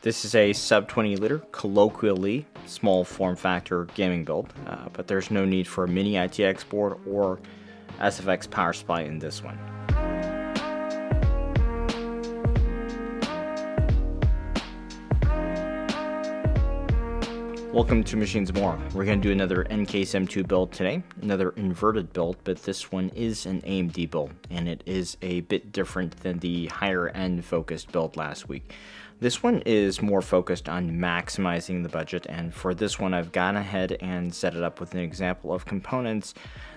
This is a sub 20 liter, colloquially small form factor gaming build, but there's no need for a mini-itx board or SFX power supply in this one. Welcome to Machines More. We're going to do another NCase M2 build today, another inverted build, but this one is an AMD build, and it is a bit different than the higher end focused build last week. This one is more focused on maximizing the budget, and for this one I've gone ahead and set it up with an example of components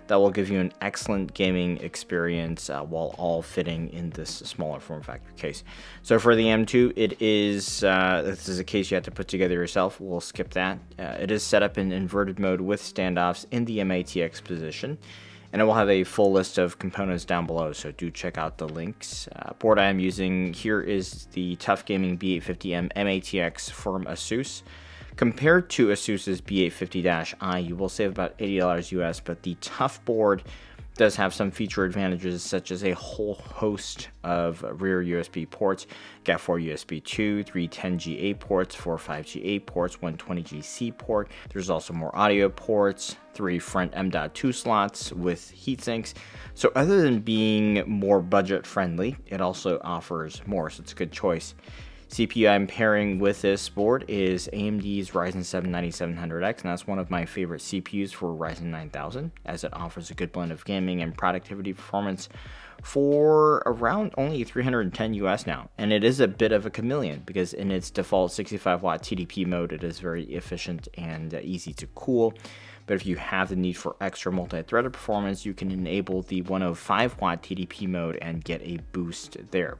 that will give you an excellent gaming experience while all fitting in this smaller form factor case. So for the M2, this is a case you have to put together yourself. We'll skip that. It is set up in inverted mode with standoffs in the mATX position, and it will have a full list of components down below, so do check out the links. Board I am using here is the Tough Gaming B850M mATX from ASUS. Compared to ASUS's B850-i, you will save about $80 US, but the Tough board does have some feature advantages, such as a whole host of rear USB ports, got 4 USB 2, 3 10G8 ports, 4 5G8 ports, 1 20G-C port. There's also more audio ports, 3 front M.2 slots with heat sinks. So other than being more budget friendly, it also offers more, so it's a good choice. CPU I'm pairing with this board is AMD's Ryzen 7 9700X, and that's one of my favorite CPUs for Ryzen 9000, as it offers a good blend of gaming and productivity performance for around only $310 US now. And it is a bit of a chameleon, because in its default 65 watt TDP mode, it is very efficient and easy to cool. But if you have the need for extra multi-threaded performance, you can enable the 105 watt TDP mode and get a boost there.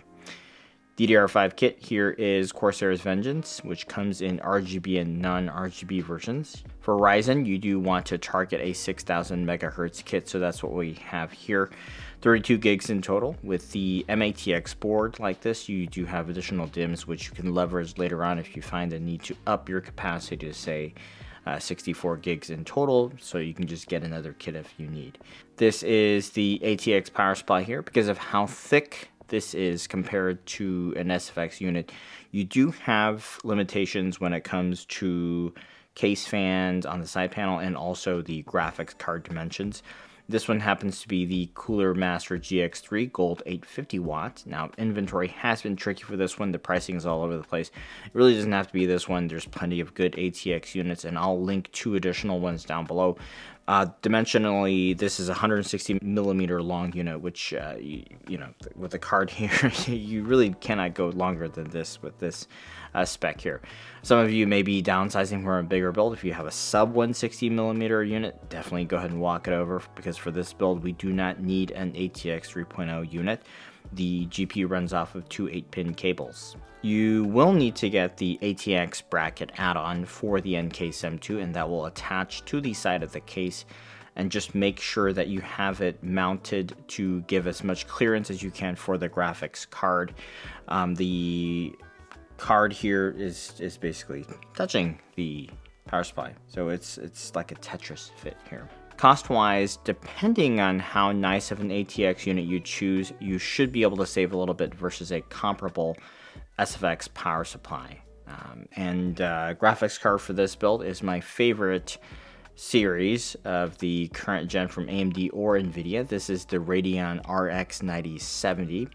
DDR5 kit here is Corsair's Vengeance, which comes in RGB and non-RGB versions. For Ryzen, you do want to target a 6000 megahertz kit, so that's what we have here. 32 gigs in total. With the mATX board like this, you do have additional DIMMs, which you can leverage later on if you find a need to up your capacity to, say, 64 gigs in total, so you can just get another kit if you need. This is the ATX power supply here. Because of how thick this is compared to an SFX unit, you do have limitations when it comes to case fans on the side panel and also the graphics card dimensions. This one happens to be the Cooler Master GX3 Gold 850 watts. Now, inventory has been tricky for this one. The pricing is all over the place. It really doesn't have to be this one. There's plenty of good ATX units, and I'll link 2 additional ones down below. Dimensionally, this is a 160 millimeter long unit, which, you know, with the card here, you really cannot go longer than this with this spec here. Some of you may be downsizing for a bigger build. If you have a sub 160 millimeter unit, definitely go ahead and walk it over, because for this build, we do not need an ATX 3.0 unit. The GPU runs off of 2 8-pin cables. You will need to get the ATX bracket add-on for the NCase M2, and that will attach to the side of the case, and just make sure that you have it mounted to give as much clearance as you can for the graphics card. The card here is basically touching the power supply, so it's like a Tetris fit here. Cost-wise, depending on how nice of an ATX unit you choose, you should be able to save a little bit versus a comparable SFX power supply. Graphics card for this build is my favorite series of the current gen from AMD or NVIDIA. This is the Radeon RX 9070.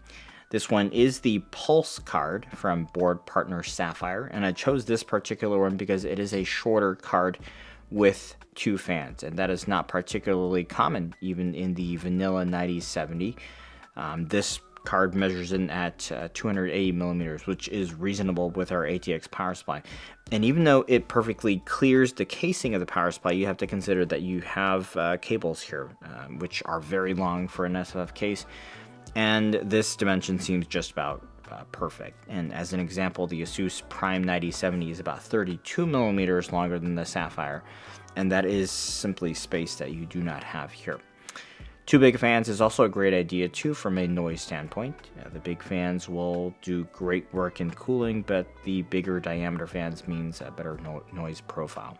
This one is the Pulse card from board partner Sapphire, and I chose this particular one because it is a shorter card with 2 fans, and that is not particularly common even in the vanilla 9070. This card measures in at 280 millimeters, which is reasonable with our ATX power supply. And even though it perfectly clears the casing of the power supply, you have to consider that you have cables here, which are very long for an SFF case, and this dimension seems just about perfect. And as an example, the Asus Prime 9070 is about 32 millimeters longer than the Sapphire, and that is simply space that you do not have here. 2 big fans is also a great idea too from a noise standpoint. The big fans will do great work in cooling, but the bigger diameter fans means a better noise profile.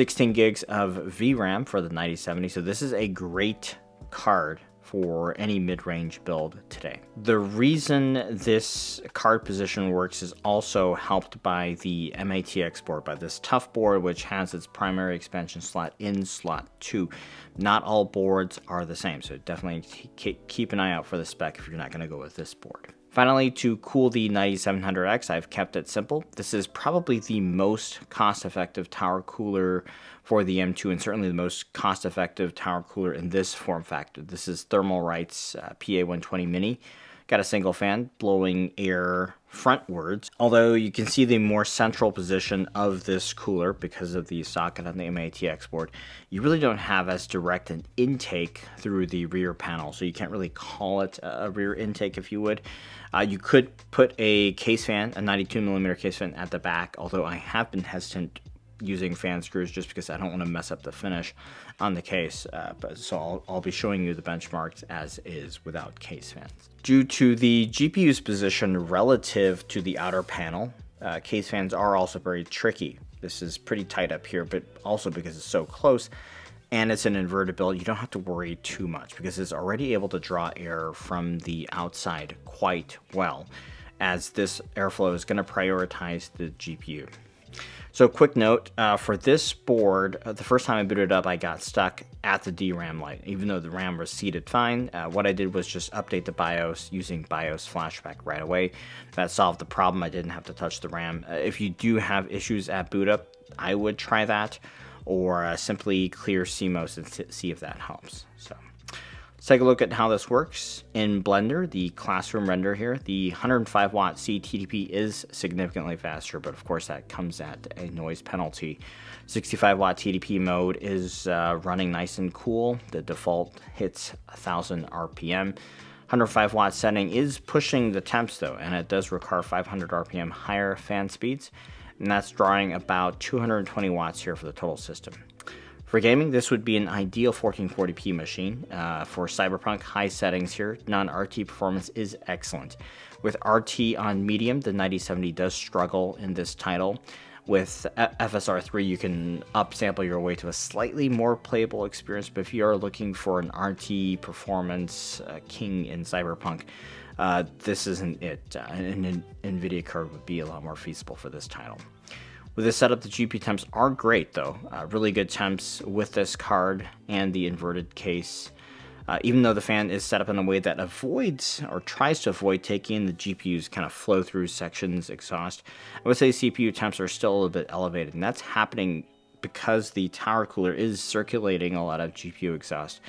16 gigs of VRAM for the 9070. So this is a great card for any mid-range build today. The reason this card position works is also helped by the mATX board, by this tough board, which has its primary expansion slot in slot 2. Not all boards are the same, so definitely keep an eye out for the spec if you're not going to go with this board. Finally, to cool the 9700X, I've kept it simple. This is probably the most cost-effective tower cooler for the M2, and certainly the most cost-effective tower cooler in this form factor. This is Thermalright's PA120 Mini. Got a single fan blowing air frontwards, although you can see the more central position of this cooler because of the socket on the mATX board. You really don't have as direct an intake through the rear panel, so you can't really call it a rear intake if you would. You could put a case fan, a 92mm case fan at the back, although I have been hesitant using fan screws just because I don't want to mess up the finish on the case, so I'll be showing you the benchmarks as is without case fans. Due to the GPU's position relative to the outer panel, case fans are also very tricky. This is pretty tight up here, but also because it's so close and it's an inverted build, you don't have to worry too much because it's already able to draw air from the outside quite well, as this airflow is going to prioritize the GPU. So quick note, for this board, the first time I booted up, I got stuck at the DRAM light, even though the RAM was seated fine. What I did was just update the BIOS using BIOS flashback right away. That solved the problem. I didn't have to touch the RAM. If you do have issues at boot up, I would try that, or simply clear CMOS and see if that helps. So let's take a look at how this works. In Blender, the classroom render here, the 105 watt cTDP is significantly faster, but of course that comes at a noise penalty. 65 watt TDP mode is running nice and cool. The default hits 1000 RPM. 105 watt setting is pushing the temps though, and it does require 500 RPM higher fan speeds, and that's drawing about 220 watts here for the total system. For gaming, this would be an ideal 1440p machine. For Cyberpunk, high settings here, non-RT performance is excellent. With RT on medium, the 9070 does struggle in this title. With FSR3, you can upsample your way to a slightly more playable experience, but if you are looking for an RT performance king in Cyberpunk, this isn't it. An NVIDIA card would be a lot more feasible for this title. With this setup, the GPU temps are great though. Really good temps with this card and the inverted case. Even though the fan is set up in a way that avoids or tries to avoid taking in the GPU's kind of flow through sections exhaust, I would say CPU temps are still a little bit elevated, and that's happening because the tower cooler is circulating a lot of GPU exhaust.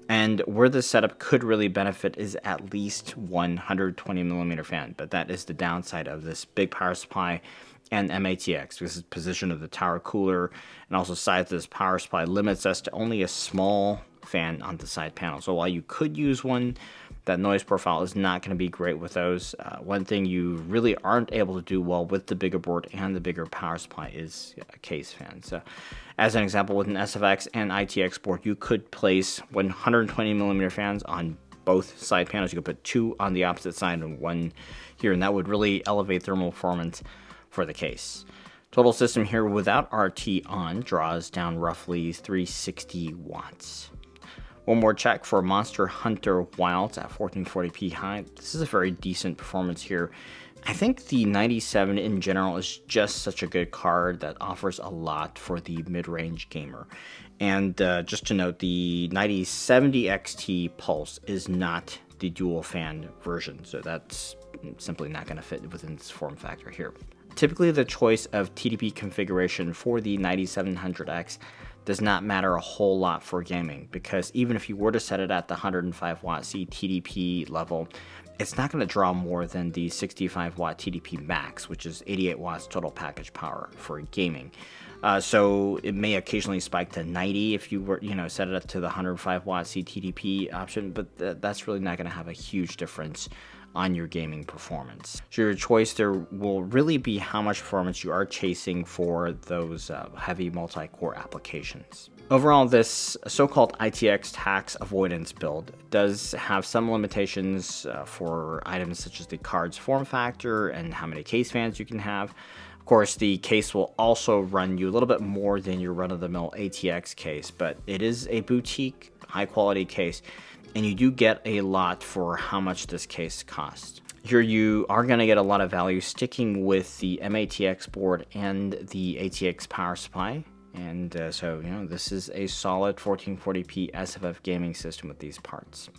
And where this setup could really benefit is at least 120mm fan, but that is the downside of this big power supply and mATX, because the position of the tower cooler and also size of this power supply limits us to only a small fan on the side panel. So while you could use one, that noise profile is not going to be great with those. One thing you really aren't able to do well with the bigger board and the bigger power supply is a case fan. So as an example, with an SFX and ITX board, you could place 120mm fans on both side panels. You could put two on the opposite side and one here, and that would really elevate thermal performance for the case. Total system here without RT on draws down roughly 360 watts. One more check for Monster Hunter Wilds at 1440p high. This is a very decent performance here. I think the 97 in general is just such a good card that offers a lot for the mid-range gamer. And just to note, the 9070 XT Pulse is not the dual fan version, so that's simply not going to fit within this form factor here. Typically, the choice of TDP configuration for the 9700X does not matter a whole lot for gaming, because even if you were to set it at the 105 watt cTDP level, it's not going to draw more than the 65 watt TDP max, which is 88 watts total package power for gaming. So it may occasionally spike to 90 if you were, set it up to the 105 watt cTDP option, but that's really not going to have a huge difference on your gaming performance. So your choice there will really be how much performance you are chasing for those heavy multi-core applications. Overall, this so-called ITX tax avoidance build does have some limitations for items such as the card's form factor and how many case fans you can have. Of course, the case will also run you a little bit more than your run-of-the-mill ATX case, but it is a boutique, high-quality case, and you do get a lot for how much this case costs. Here you are going to get a lot of value sticking with the mATX board and the ATX power supply. And so, this is a solid 1440p SFF gaming system with these parts.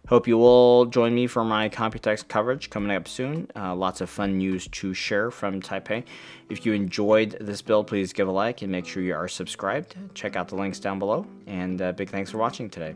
Hope you will join me for my Computex coverage coming up soon. Lots of fun news to share from Taipei. If you enjoyed this build, please give a like and make sure you are subscribed. Check out the links down below. And big thanks for watching today.